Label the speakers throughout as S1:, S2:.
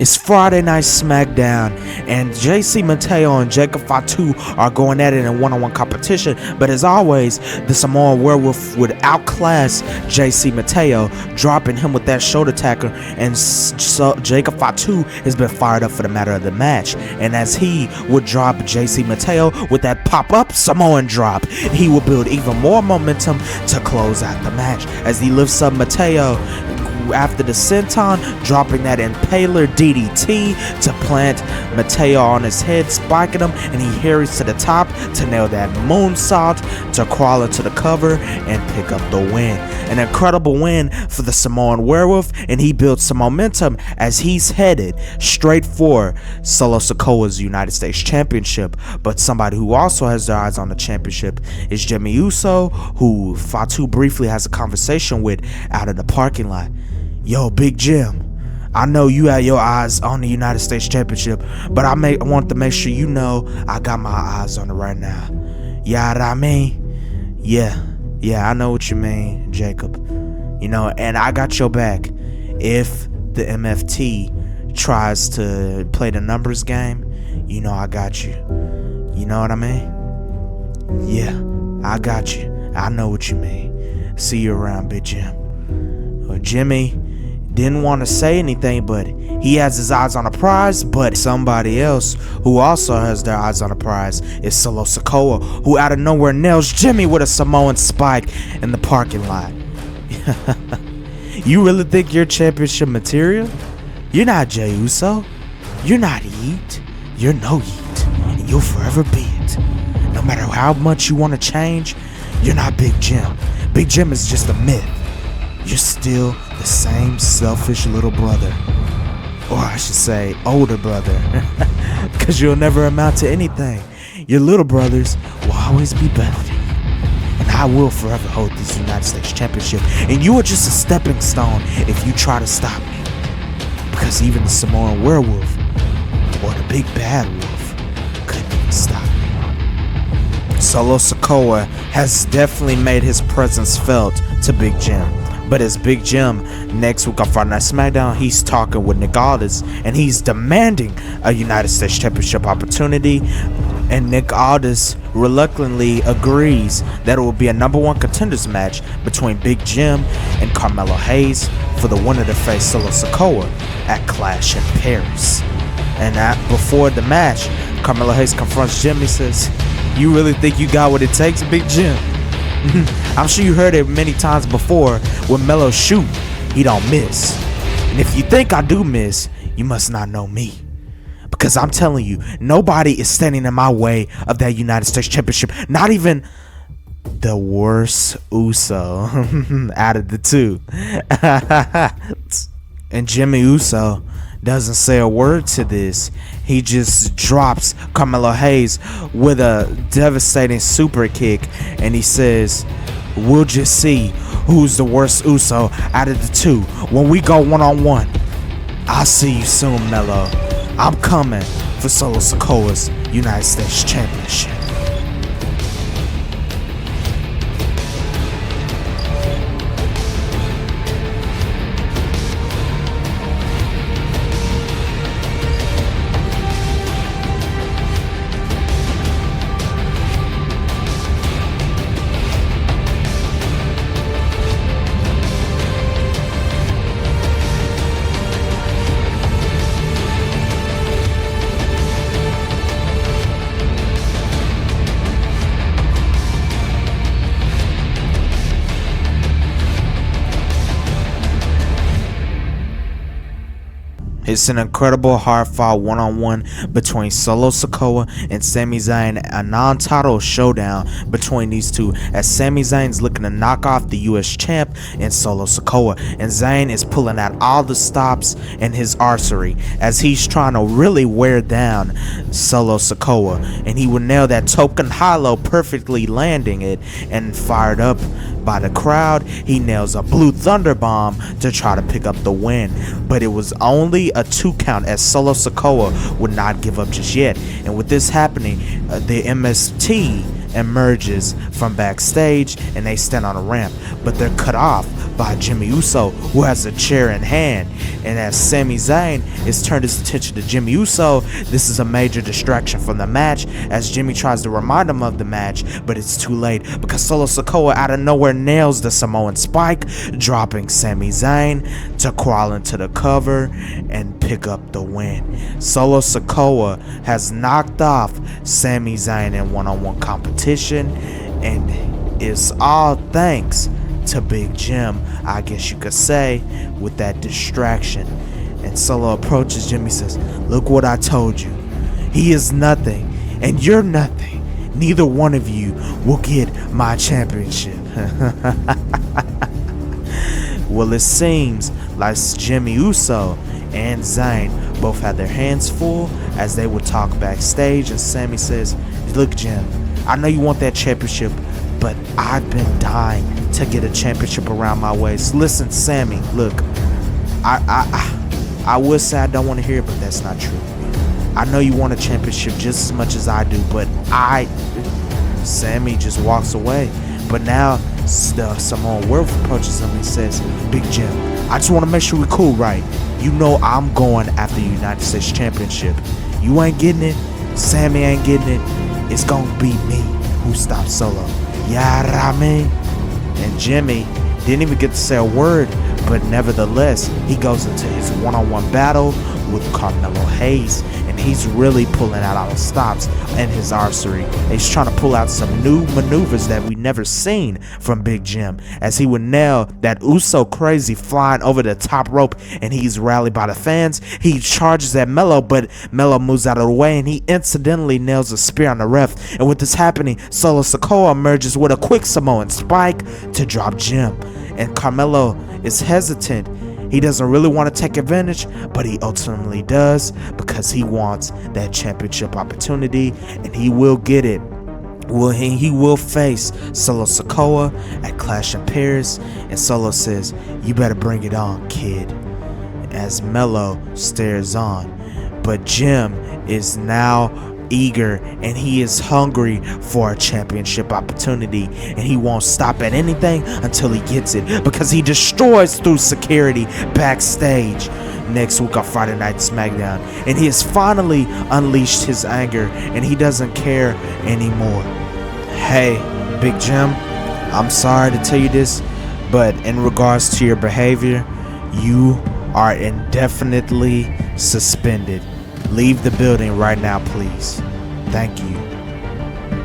S1: It's Friday Night SmackDown, and JC Mateo and Jacob Fatu are going at it in one-on-one competition, but as always, the Samoan Werewolf would outclass JC Mateo, dropping him with that shoulder tackle, and so Jacob Fatu has been fired up for the matter of the match, and as he would drop JC Mateo with that pop-up Samoan drop, he will build even more momentum to close out the match, as he lifts up Mateo after the senton, dropping that impaler DDT to plant Mateo on his head, spiking him, and he hurries to the top to nail that moonsault to crawl into the cover and pick up the win. An incredible win for the Samoan Werewolf, and he builds some momentum as he's headed straight for Solo Sakoa's United States Championship. But somebody who also has their eyes on the championship is Jimmy Uso, who Fatu briefly has a conversation with out of the parking lot. Yo, Big Jim, I know you had your eyes on the United States Championship, but I want to make sure you know I got my eyes on it right now. Yeah, what I mean? Yeah, I know what you mean, Jacob. You know, and I got your back. If the MFT tries to play the numbers game, you know I got you. You know what I mean? Yeah, I got you. I know what you mean. See you around, Big Jim. Well, Jimmy didn't want to say anything, but he has his eyes on a prize. But somebody else who also has their eyes on a prize is Solo Sakoa, who out of nowhere nails Jimmy with a Samoan spike in the parking lot. You really think you're championship material? You're not Jey Uso. You're not Yeet. You're no Yeet, and you'll forever be it. No matter how much you want to change, you're not Big Jim. Big Jim is just a myth. You're still the same selfish little brother. Or I should say, older brother. Because you'll never amount to anything. Your little brothers will always be better than you. And I will forever hold this United States Championship. And you are just a stepping stone if you try to stop me. Because even the Samoan Werewolf, or the Big Bad Wolf, couldn't even stop me. Solo Sakoa has definitely made his presence felt to Big Jim. But as Big Jim, next week on Friday Night SmackDown, he's talking with Nick Aldis, and he's demanding a United States Championship opportunity. And Nick Aldis reluctantly agrees that it will be a #1 contenders match between Big Jim and Carmelo Hayes for the winner to face Solo Sakoa at Clash in Paris. And before the match, Carmelo Hayes confronts Jim. He says, "You really think you got what it takes, Big Jim?" I'm sure you heard it many times before. When Melo shoot, he don't miss. And if you think I do miss, you must not know me. Because I'm telling you, nobody is standing in my way of that United States Championship. Not even the worst Uso out of the two. And Jimmy Uso doesn't say a word to this. He just drops Carmelo Hayes with a devastating super kick, and he says, "We'll just see who's the worst Uso out of the two when we go one-on-one. I'll see you soon, Melo. I'm coming for Solo Sakoa's United States Championship." It's an incredible hard-fought one-on-one between Solo Sakoa and Sami Zayn, a non-title showdown between these two, as Sami Zayn's looking to knock off the US champ and Solo Sakoa, and Zayn is pulling out all the stops in his arsenal as he's trying to really wear down Solo Sakoa, and he would nail that token high-low, perfectly landing it, and fired up by the crowd, he nails a blue thunder bomb to try to pick up the win, but it was only a 2 count as Solo Sakoa would not give up just yet. And with this happening, the MST emerges from backstage and they stand on a ramp, but they're cut off by Jimmy Uso, who has a chair in hand. And as Sami Zayn is turned his attention to Jimmy Uso, this is a major distraction from the match as Jimmy tries to remind him of the match, but it's too late because Solo Sakoa out of nowhere nails the Samoan spike, dropping Sami Zayn to crawl into the cover and pick up the win. Solo Sakoa has knocked off Sami Zayn in one-on-one competition, and it's all thanks to Big Jim, I guess you could say, with that distraction. And Solo approaches Jimmy, says, "Look what I told you. He is nothing and you're nothing. Neither one of you will get my championship." Well, it seems like Jimmy Uso and Zayn both had their hands full as they would talk backstage, and Sami says, "Look, Jim, I know you want that championship, but I've been dying to get a championship around my waist. Listen, Sami, look, I would say I don't want to hear it, but that's not true. I know you want a championship just as much as I do, but Sami just walks away. But now the Samoan Werewolf approaches him and says, "Big Jim, I just want to make sure we're cool, right? You know I'm going after the United States Championship. You ain't getting it. Sami ain't getting it. It's gonna be me who stops Solo. Yeah, I mean." And Jimmy didn't even get to say a word, but nevertheless, he goes into his one-on-one battle with Carmelo Hayes, and he's really pulling out all the stops in his arsenal. He's trying to pull out some new maneuvers that we never seen from Big Jim, as he would nail that Uso crazy flying over the top rope, and he's rallied by the fans. He charges at Melo, but Melo moves out of the way, and he incidentally nails a spear on the ref. And with this happening, Solo Sakoa emerges with a quick Samoan spike to drop Jim, and Carmelo is hesitant. He doesn't really want to take advantage, but he ultimately does because he wants that championship opportunity, and he will get it. He will face Solo Sakoa at Clash in Paris, and Solo says, "You better bring it on, kid," as Melo stares on. But Jim is now eager, and he is hungry for a championship opportunity, and he won't stop at anything until he gets it, because he destroys through security backstage next week on Friday Night SmackDown, and he has finally unleashed his anger, and he doesn't care anymore. Hey, Big Jim, I'm sorry to tell you this, but in regards to your behavior, you are indefinitely suspended. Leave the building right now, please. Thank you.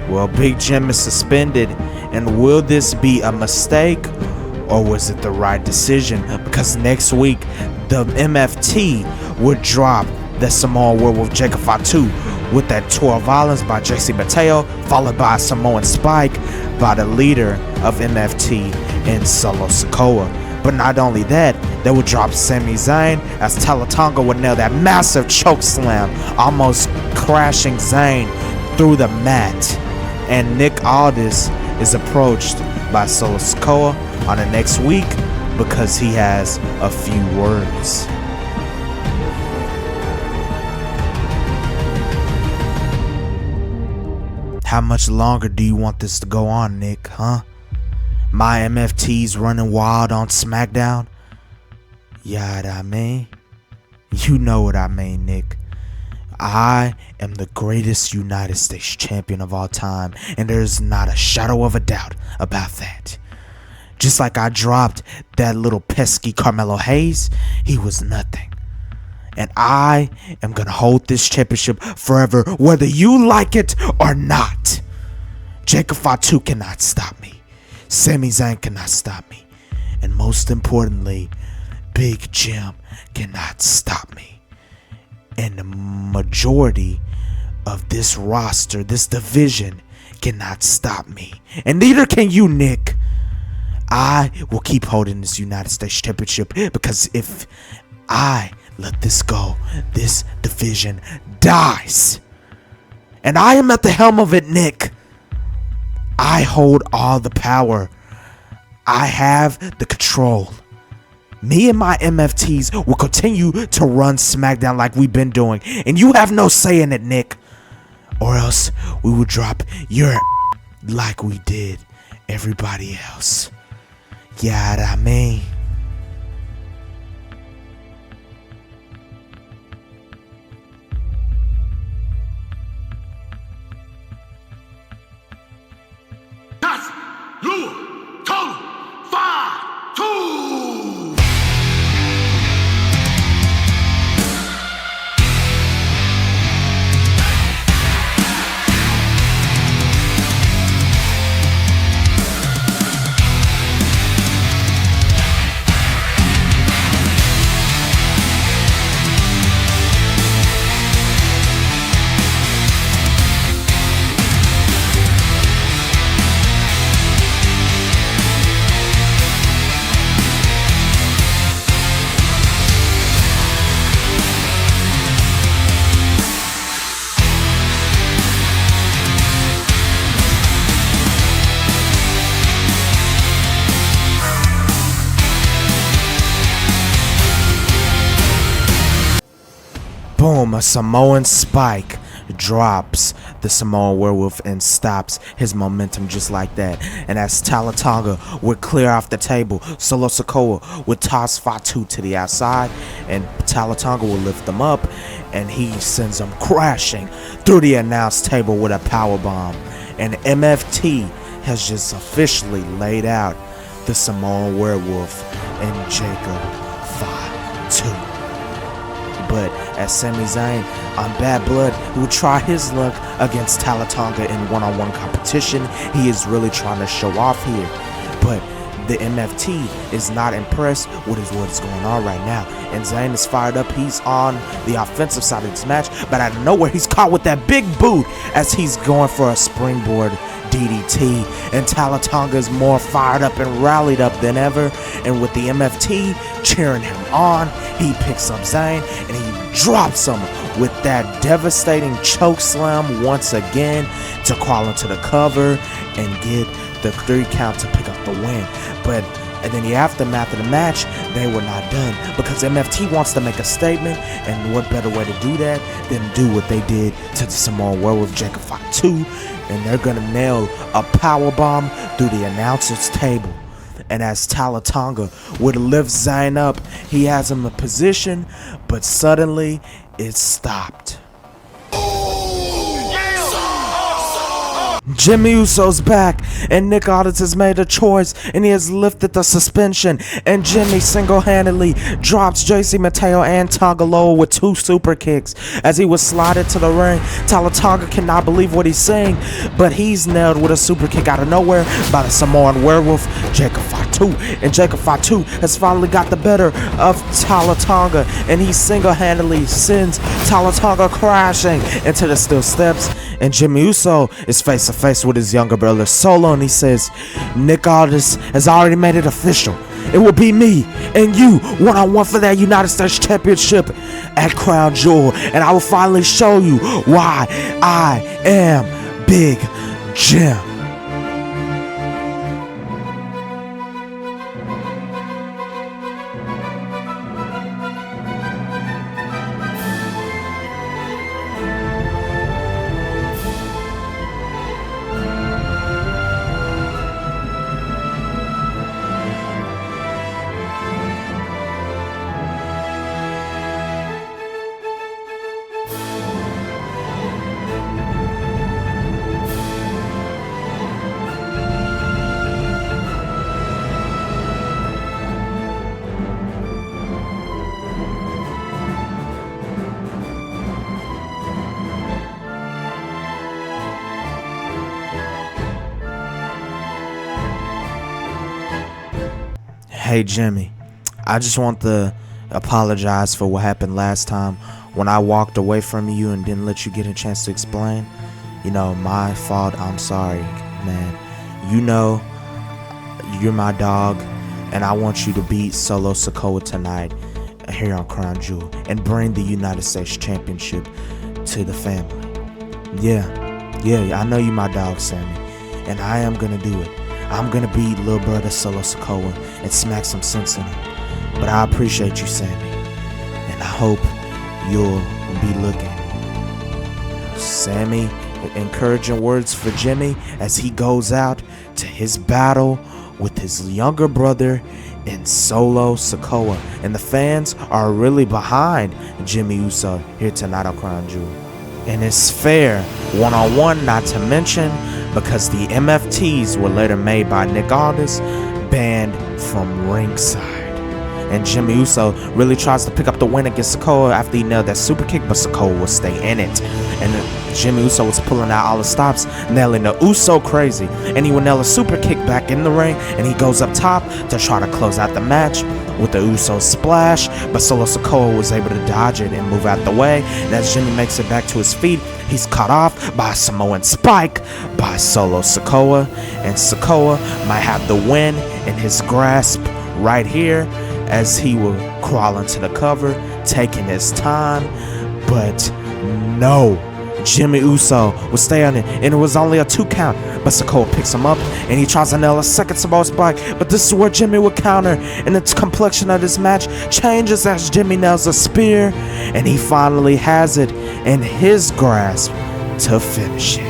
S1: Well, Big Jim is suspended, and will this be a mistake, or was it the right decision? Because next week, the MFT would drop the Samoan Werewolf Jacob Fatu with that Tour of Violence by JC Mateo, followed by a Samoan Spike by the leader of MFT and Solo Sakoa. But not only that, they would drop Sami Zayn as Talatonga would nail that massive choke slam, almost crashing Zayn through the mat. And Nick Aldis is approached by Solo Sakoa on the next week because he has a few words. How much longer do you want this to go on, Nick, huh? My MFT's running wild on SmackDown? Yeah, what I mean? You know what I mean, Nick. I am the greatest United States champion of all time, and there's not a shadow of a doubt about that. Just like I dropped that little pesky Carmelo Hayes, he was nothing. And I am gonna hold this championship forever, whether you like it or not. Jacob Fatu cannot stop me. Sami Zayn cannot stop me. And most importantly, Big Jim cannot stop me. And the majority of this roster, this division, cannot stop me. And neither can you, Nick. I will keep holding this United States Championship, because if I let this go, this division dies. And I am at the helm of it, Nick. I hold all the power. I have the control. Me and my MFTs will continue to run SmackDown like we've been doing, and you have no say in it, Nick. Or else we will drop your like we did everybody else. Yeah, what I mean?
S2: Das Lu Tong Fatu!
S1: Boom, a Samoan spike drops the Samoan werewolf and stops his momentum just like that. And as Tama Tonga would clear off the table, Solo Sakoa would toss Fatu to the outside, and Tama Tonga will lift them up, and he sends them crashing through the announce table with a power bomb. And MFT has just officially laid out the Samoan werewolf and Jacob Fatu. But as Sami Zayn on Bad Blood, who would try his luck against Tama Tonga in one-on-one competition, he is really trying to show off here. But the MFT is not impressed with what's going on right now. And Zayn is fired up. He's on the offensive side of this match. But out of nowhere, he's caught with that big boot as he's going for a springboard DDT. And Tama Tonga is more fired up and rallied up than ever. And with the MFT cheering him on, he picks up Zayn and he drops him with that devastating choke slam once again to crawl into the cover and get the 3 count to pick up the win. But and then the aftermath of the match, they were not done because MFT wants to make a statement, and what better way to do that than do what they did to the Samoan werewolf Jacob Fatu, and they're gonna nail a power bomb through the announcer's table. And as Tama Tonga would lift Zayn up, he has him in position, but suddenly it stopped. Jimmy Uso's back, and Nick Aldis has made a choice, and he has lifted the suspension, and Jimmy single-handedly drops JC Mateo and Tonga Loa with 2 super kicks. As he was slided to the ring, Tama Tonga cannot believe what he's seeing, but he's nailed with a super kick out of nowhere by the Samoan werewolf Jacob Fatu. And Jacob Fatu has finally got the better of Tama Tonga, and he single-handedly sends Tama Tonga crashing into the steel steps. And Jimmy Uso is face to face with his younger brother Solo, and he says, Nick Aldis has already made it official. It will be me and you one-on-one for that United States Championship at Crown Jewel, and I will finally show you why I am Big Jim. Hey Jimmy, I just want to apologize for what happened last time when I walked away from you and didn't let you get a chance to explain. You know, my fault. I'm sorry, man. You know, you're my dog, and I want you to beat Solo Sakoa tonight here on Crown Jewel and bring the United States Championship to the family. Yeah, I know you my dog, Sammy, and I am gonna do it. I'm gonna beat little brother Solo Sakoa and smack some sense in him. But I appreciate you, Sammy, and I hope you'll be looking. Sammy encouraging words for Jimmy as he goes out to his battle with his younger brother in Solo Sakoa. And the fans are really behind Jimmy Uso here tonight on Crown Jewel. And it's fair, one-on-one, not to mention, because the MFTs were later made by Nick Aldis, banned from ringside. And Jimmy Uso really tries to pick up the win against Sakoa after he nailed that super kick, but Sakoa will stay in it. And Jimmy Uso was pulling out all the stops, nailing the Uso crazy. And he would nail a super kick back in the ring, and he goes up top to try to close out the match with the Uso splash, but Solo Sakoa was able to dodge it and move out the way. And as Jimmy makes it back to his feet, he's cut off by a Samoan spike by Solo Sakoa. And Sakoa might have the win in his grasp right here, as he will crawl into the cover, taking his time. But no, Jimmy Uso will stay on it, and it was only a 2 count. But Sakoa picks him up, and he tries to nail a second Samoan spike. But this is where Jimmy will counter, and the complexion of this match changes as Jimmy nails a spear, and he finally has it in his grasp to finish it.